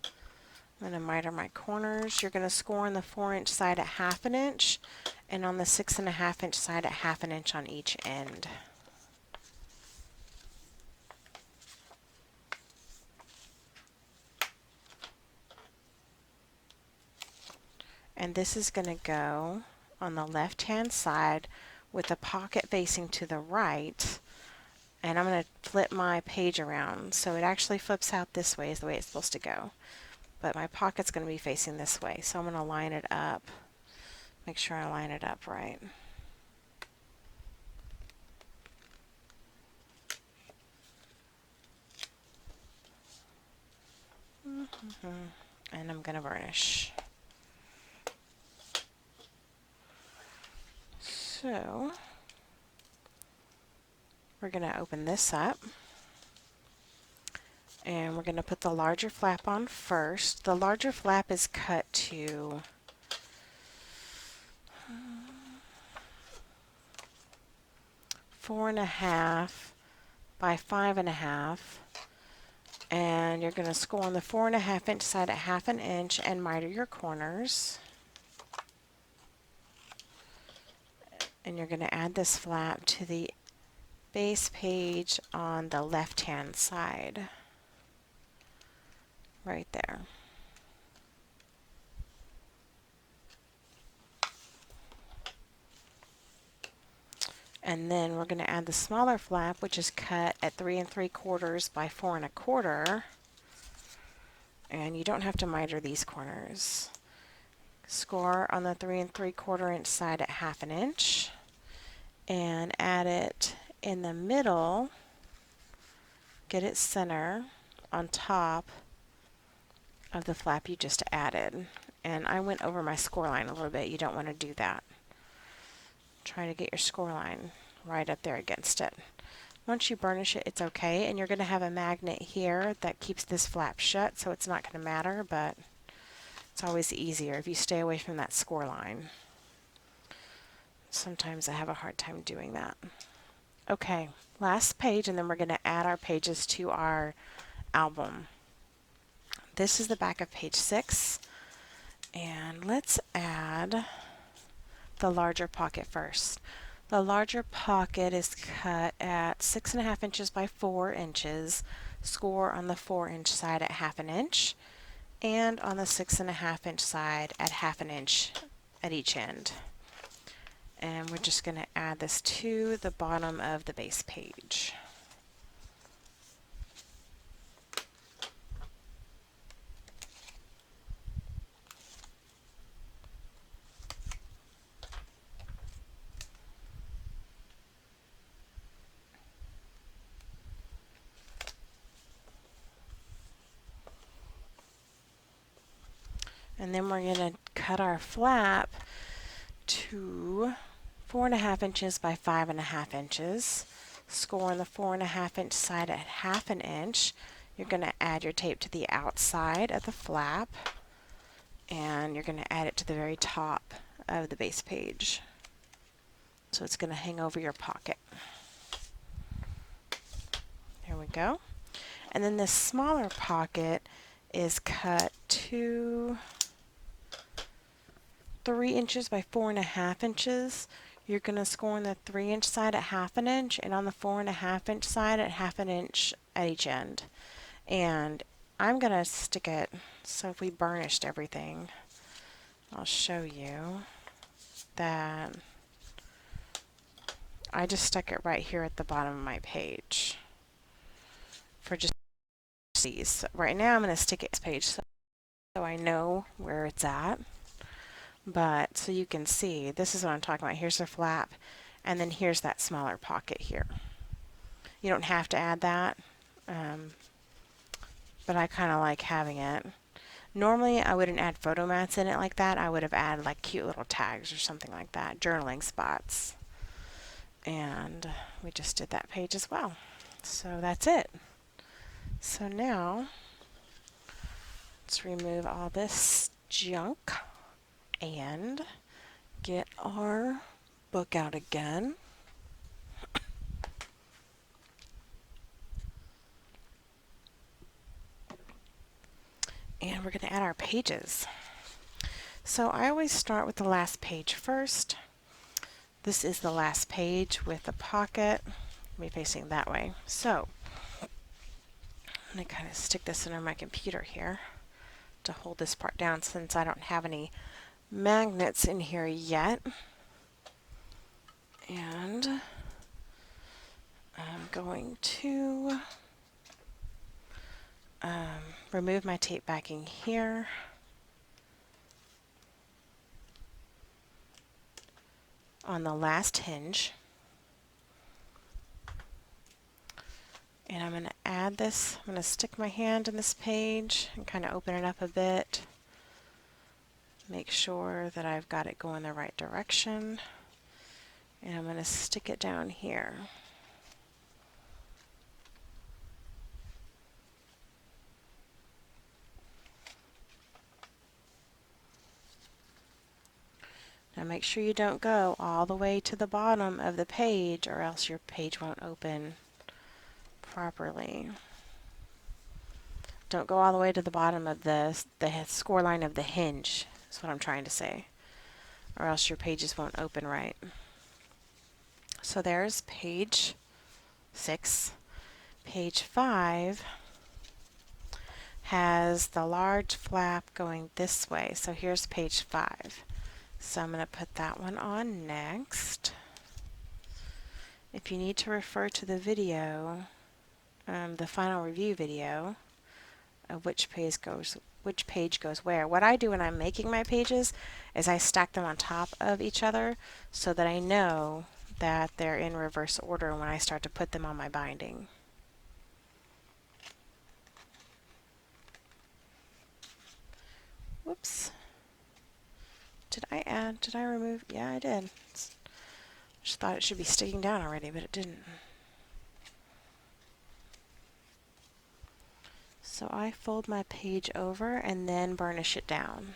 I'm going to miter my corners. You're going to score on the 4-inch side at 1/2 inch, and on the 6.5 inch side at 1/2 inch on each end. And this is going to go on the left hand side with the pocket facing to the right, and I'm going to flip my page around so it actually flips out this way is the way it's supposed to go, but my pocket's going to be facing this way, so I'm going to line it up, make sure I line it up right. And I'm going to burnish. So we're going to open this up, and we're going to put the larger flap on first. The larger flap is cut to 4.5 by 5.5, and you're going to score on the 4.5 inch side at 1/2 inch and miter your corners. And you're going to add this flap to the base page on the left hand side, right there. And then we're going to add the smaller flap, which is cut at 3 3/4 by 4 1/4. And you don't have to miter these corners. Score on the 3 3/4 inch side at 1/2 inch, and add it in the middle, get it center on top of the flap you just added. And I went over my score line a little bit. You don't want to do that. Try to get your score line right up there against it. Once you burnish it, it's okay, and you're going to have a magnet here that keeps this flap shut, so it's not going to matter, but it's always easier if you stay away from that score line. Sometimes I have a hard time doing that. Okay, last page, and then we're going to add our pages to our album. This is the back of page 6, and let's add the larger pocket first. The larger pocket is cut at 6.5 inches by 4 inches. Score on the 4-inch side at 1/2 inch, and on the 6.5 inch side at 1/2 inch at each end. And we're just going to add this to the bottom of the base page. And then we're going to cut our flap to 4.5 inches by 5.5 inches. Score on the 4.5 inch side at 1/2 inch. You're going to add your tape to the outside of the flap, and you're going to add it to the very top of the base page. So it's going to hang over your pocket. There we go. And then this smaller pocket is cut to 3 inches by 4.5 inches. You're going to score on the 3-inch side at 1/2 inch, and on the 4.5 inch side at 1/2 inch at each end. And I'm going to stick it, so if we burnished everything, I'll show you that I just stuck it right here at the bottom of my page for just these. Right now I'm going to stick it to this page so I know where it's at. But so you can see, this is what I'm talking about. Here's the flap, and then here's that smaller pocket here. You don't have to add that, but I kind of like having it. Normally I wouldn't add photo mats in it like that. I would have added like cute little tags or something like that, journaling spots. And we just did that page as well. So that's it. So now let's remove all this junk and get our book out again. And we're going to add our pages. So I always start with the last page first. This is the last page with the pocket. Me facing that way. So I'm going to kind of stick this under my computer here to hold this part down since I don't have any magnets in here yet. And I'm going to remove my tape backing here. On the last hinge. And I'm going to add this. I'm going to stick my hand in this page and kind of open it up a bit. Make sure that I've got it going the right direction. And I'm going to stick it down here. Now make sure you don't go all the way to the bottom of the page or else your page won't open properly. Don't go all the way to the bottom of the score line of the hinge, is what I'm trying to say, or else your pages won't open right. So there's page 6. Page 5 has the large flap going this way. So here's page 5. So I'm going to put that one on next. If you need to refer to the video, the final review video of which page goes where. What I do when I'm making my pages is I stack them on top of each other so that I know that they're in reverse order when I start to put them on my binding. Whoops. Did I remove? Yeah, I did. Just thought it should be sticking down already, but it didn't. So I fold my page over and then burnish it down.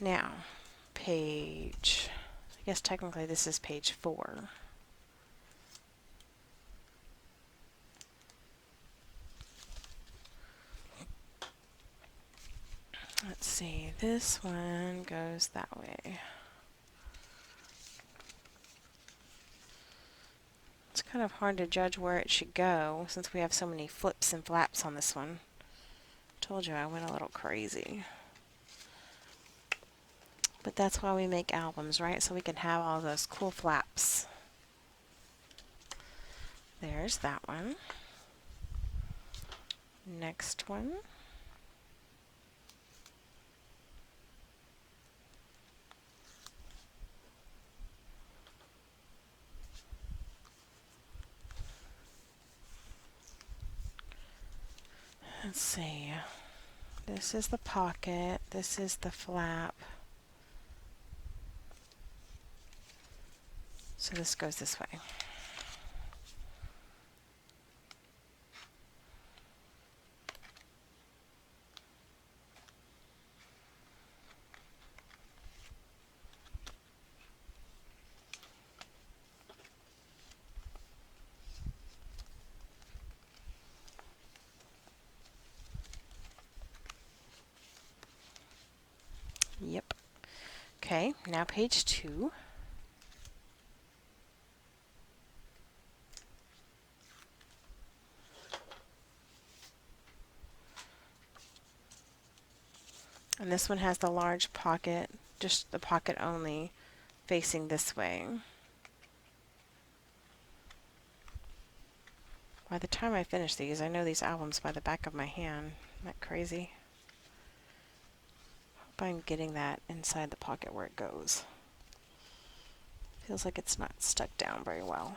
Now, I guess technically this is page 4. Let's see, this one goes that way. It's kind of hard to judge where it should go since we have so many flips and flaps on this one. Told you I went a little crazy. But that's why we make albums, right? So we can have all those cool flaps. There's that one. Next one. Let's see. This is the pocket. This is the flap. So this goes this way. Yep. Okay, now page 2. And this one has the large pocket, just the pocket only, facing this way. By the time I finish these, I know these albums by the back of my hand. Isn't that crazy? Hope I'm getting that inside the pocket where it goes. Feels like it's not stuck down very well.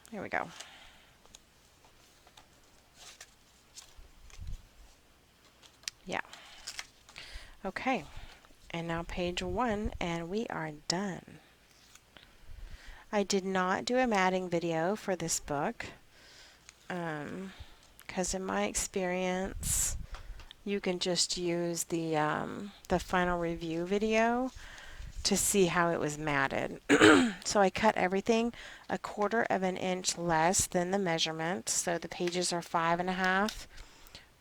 Here we go. Yeah. Okay. And now page 1, and we are done. I did not do a matting video for this book because in my experience you can just use the final review video to see how it was matted. So I cut everything 1/4 of an inch less than the measurement. So the pages are 5.5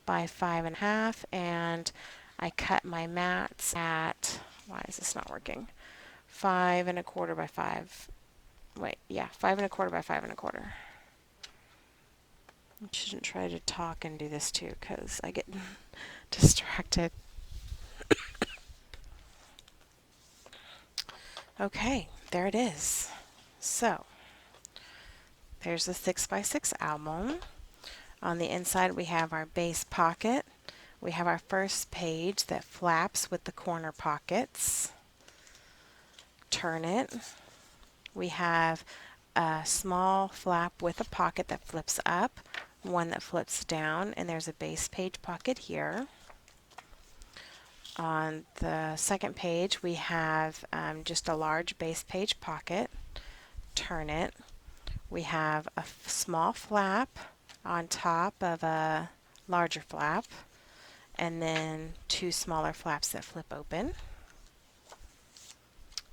by 5.5, and I cut my mats at, why is this not working? 5.25 by 5. Wait, yeah, 5.25 by 5.25. I shouldn't try to talk and do this too because I get distracted. Okay, there it is. So there's the 6x6 album. On the inside we have our base pocket. We have our first page that flaps with the corner pockets. Turn it. We have a small flap with a pocket that flips up, one that flips down, and there's a base page pocket here. On the second page we have just a large base page pocket. Turn it. We have a small flap on top of a larger flap, and then 2 smaller flaps that flip open.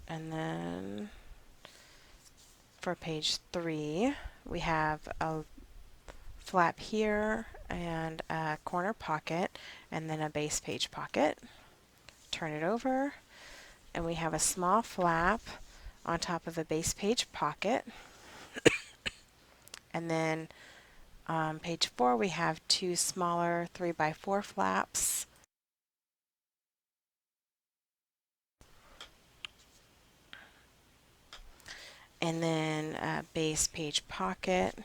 And then for page 3 we have a flap here and a corner pocket and then a base page pocket. Turn it over and we have a small flap on top of a base page pocket. And then on page 4 we have 2 smaller 3x4 flaps. And then a base page pocket.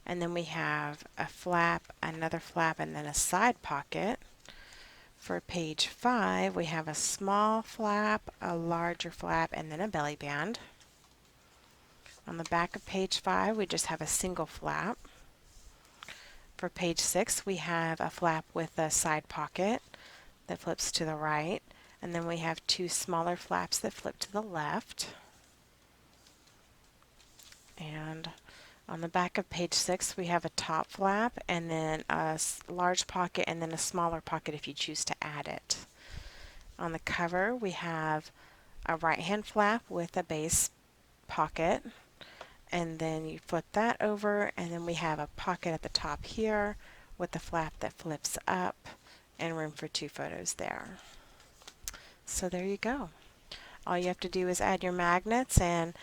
And then we have a flap, another flap, and then a side pocket. For page 5 we have a small flap, a larger flap, and then a belly band. On the back of page 5 we just have a single flap. For page 6 we have a flap with a side pocket that flips to the right, and then we have 2 smaller flaps that flip to the left. And on the back of page 6 we have a top flap and then a large pocket and then a smaller pocket if you choose to add it. On the cover we have a right hand flap with a base pocket, and then you flip that over, and then we have a pocket at the top here with the flap that flips up and room for 2 photos there. So there you go. All you have to do is add your magnets and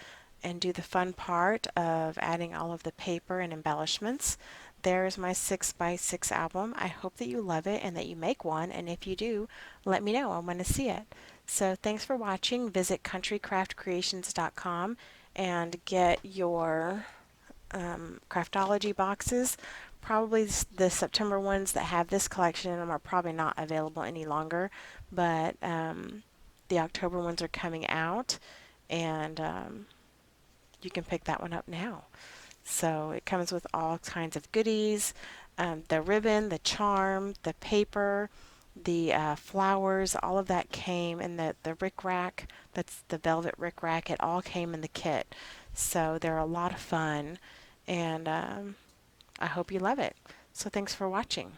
do the fun part of adding all of the paper and embellishments. There's my 6x6 album. I hope that you love it and that you make one, and if you do, let me know. I want to see it. So thanks for watching. Visit countrycraftcreations.com and get your Craftology boxes. Probably the September ones that have this collection in them are probably not available any longer, but the October ones are coming out, and you can pick that one up now. So it comes with all kinds of goodies, the ribbon, the charm, the paper, the flowers, all of that came in the rickrack. That's the velvet rickrack. It all came in the kit. So they're a lot of fun, and I hope you love it. So thanks for watching.